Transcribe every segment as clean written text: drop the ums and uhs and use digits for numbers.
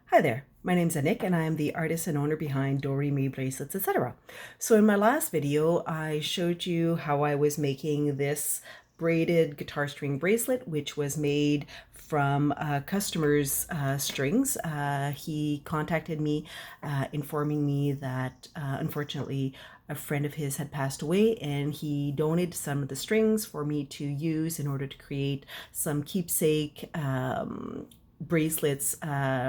Hi there, my name's Anik and I am the artist and owner behind Do-Re-Mi Bracelets, etc. So in my last video, I showed you how I was making this braided guitar string bracelet, which was made from a customer's strings. He contacted me informing me that unfortunately a friend of his had passed away, and he donated some of the strings for me to use in order to create some keepsake bracelets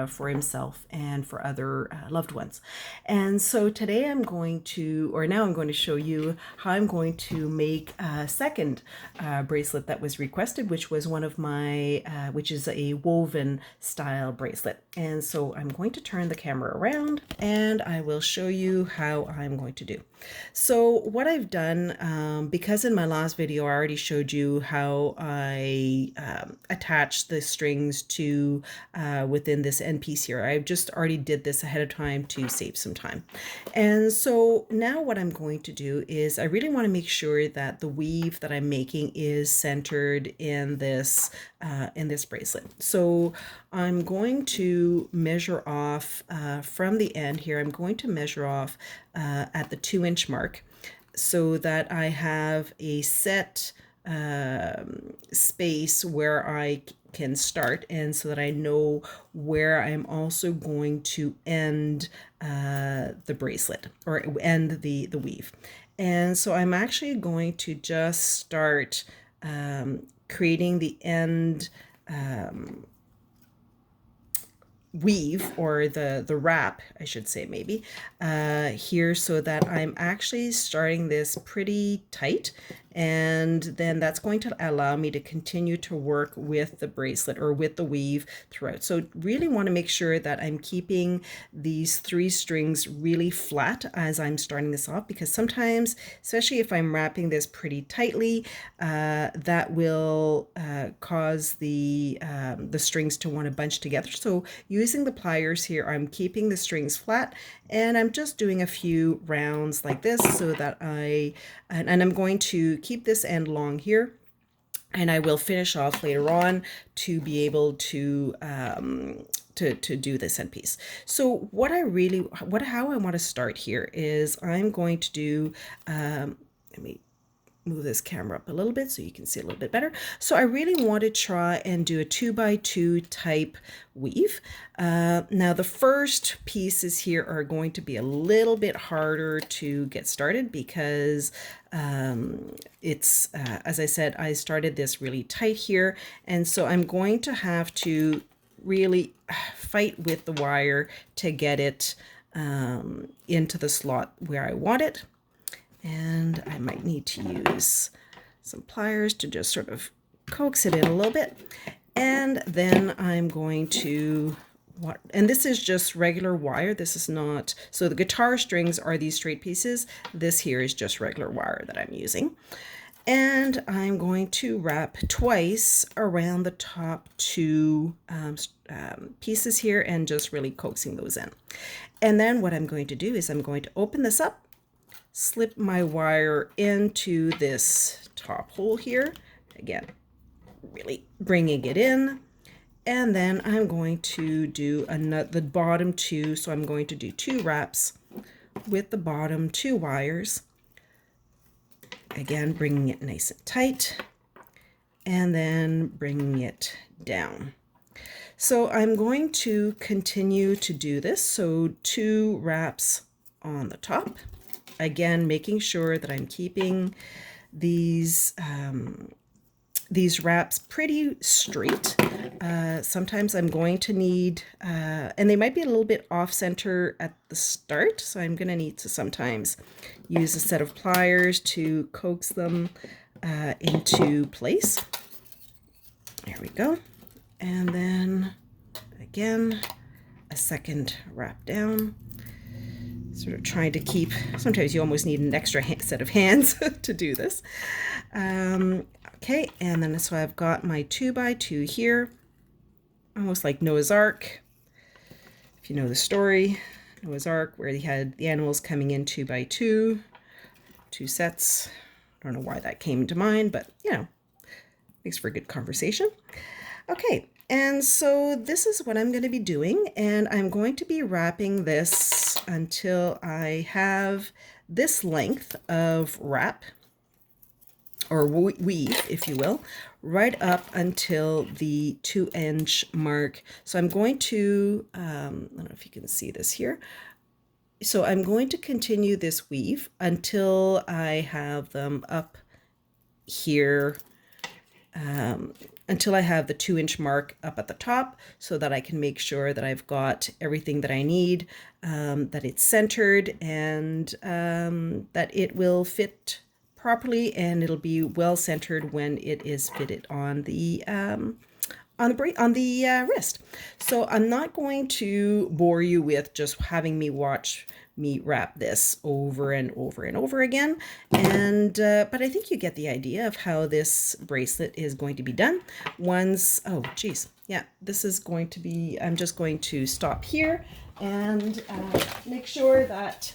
for himself and for other loved ones. And so today I'm going to, or now I'm going to show you how I'm going to make a second bracelet that was requested, which was one of my, which is a woven style bracelet. And so I'm going to turn the camera around and I will show you how I'm going to do. So what I've done, because in my last video I already showed you how I attach the strings to within this end piece here. I just already did this ahead of time to save some time. And so now what I'm going to do is I really want to make sure that the weave that I'm making is centered in this bracelet. So I'm going to measure off from the end here. I'm going to measure off at the 2-inch mark so that I have a set space where I can start, and so that I know where I'm also going to end the bracelet or end the weave. And so I'm actually going to just start creating the end weave, or the wrap, I should say, maybe here, so that I'm actually starting this pretty tight, and then that's going to allow me to continue to work with the bracelet or with the weave throughout. So really want to make sure that I'm keeping these 3 strings really flat as I'm starting this off, because sometimes, especially if I'm wrapping this pretty tightly, that will cause the strings to want to bunch together. So using the pliers here, I'm keeping the strings flat, and I'm just doing a few rounds like this so that and I'm going to keep this end long here, and I will finish off later on to be able to do this end piece. So how I want to start here is I'm going to do, let me move this camera up a little bit so you can see a little bit better. So I really want to try and do a 2x2 type weave. Now the first pieces here are going to be a little bit harder to get started because it's, as I said, I started this really tight here, and so I'm going to have to really fight with the wire to get it into the slot where I want it. And I might need to use some pliers to just sort of coax it in a little bit. And then I'm going to, and this is just regular wire. This is not, so the guitar strings are these straight pieces. This here is just regular wire that I'm using. And I'm going to wrap twice around the top 2 pieces here and just really coaxing those in. And then what I'm going to do is I'm going to open this up, slip my wire into this top hole here, again really bringing it in, and then I'm going to do the bottom 2, so I'm going to do 2 wraps with the bottom 2 wires, again bringing it nice and tight, and then bringing it down. So I'm going to continue to do this, so 2 wraps on the top, again making sure that I'm keeping these wraps pretty straight. Sometimes I'm going to need, and they might be a little bit off center at the start, so I'm going to need to sometimes use a set of pliers to coax them into place. There we go. And then again a second wrap down, sort of trying to keep, sometimes you almost need an extra set of hands to do this. Okay, and then so I've got my 2x2 here, almost like Noah's Ark. If you know the story, Noah's Ark, where he had the animals coming in 2x2, 2 sets. I don't know why that came to mind, but you know, makes for a good conversation. Okay, And so this is what I'm going to be doing, and I'm going to be wrapping this until I have this length of wrap, or weave, if you will, right up until the 2-inch mark. So I'm going to, I don't know if you can see this here. So I'm going to continue this weave until I have them up here, until I have the 2-inch mark up at the top, so that I can make sure that I've got everything that I need, that it's centered, and that it will fit properly, and it'll be well centered when it is fitted on the wrist. So I'm not going to bore you with just having me watch me wrap this over and over and over again, and but I think you get the idea of how this bracelet is going to be done. Once, oh geez, yeah, this is going to be, I'm just going to stop here and make sure that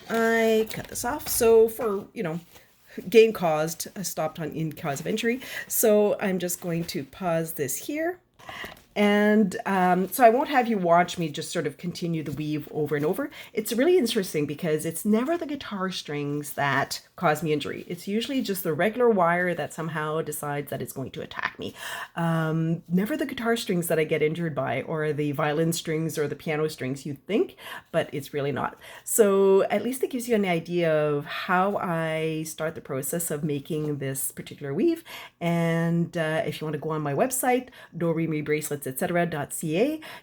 I cut this off. So for, game caused, stopped on in cause of injury. So I'm just going to pause this here. And so I won't have you watch me just sort of continue the weave over and over. It's really interesting because it's never the guitar strings that cause me injury. It's usually just the regular wire that somehow decides that it's going to attack me. Never the guitar strings that I get injured by, or the violin strings or the piano strings, you'd think, but it's really not. So at least it gives you an idea of how I start the process of making this particular weave. And if you want to go on my website, doremibracelets.ca,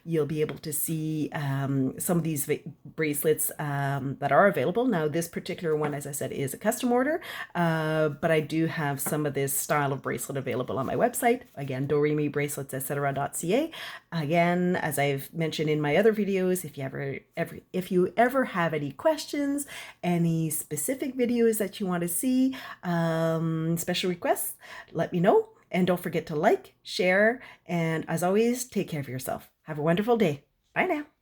you'll be able to see some of these bracelets that are available. Now, this particular one, as I said, is a custom order, but I do have some of this style of bracelet available on my website. Again, doremibracelets.ca. Again, as I've mentioned in my other videos, if you ever have any questions, any specific videos that you want to see, special requests, let me know. And don't forget to like, share, and as always, take care of yourself. Have a wonderful day. Bye now.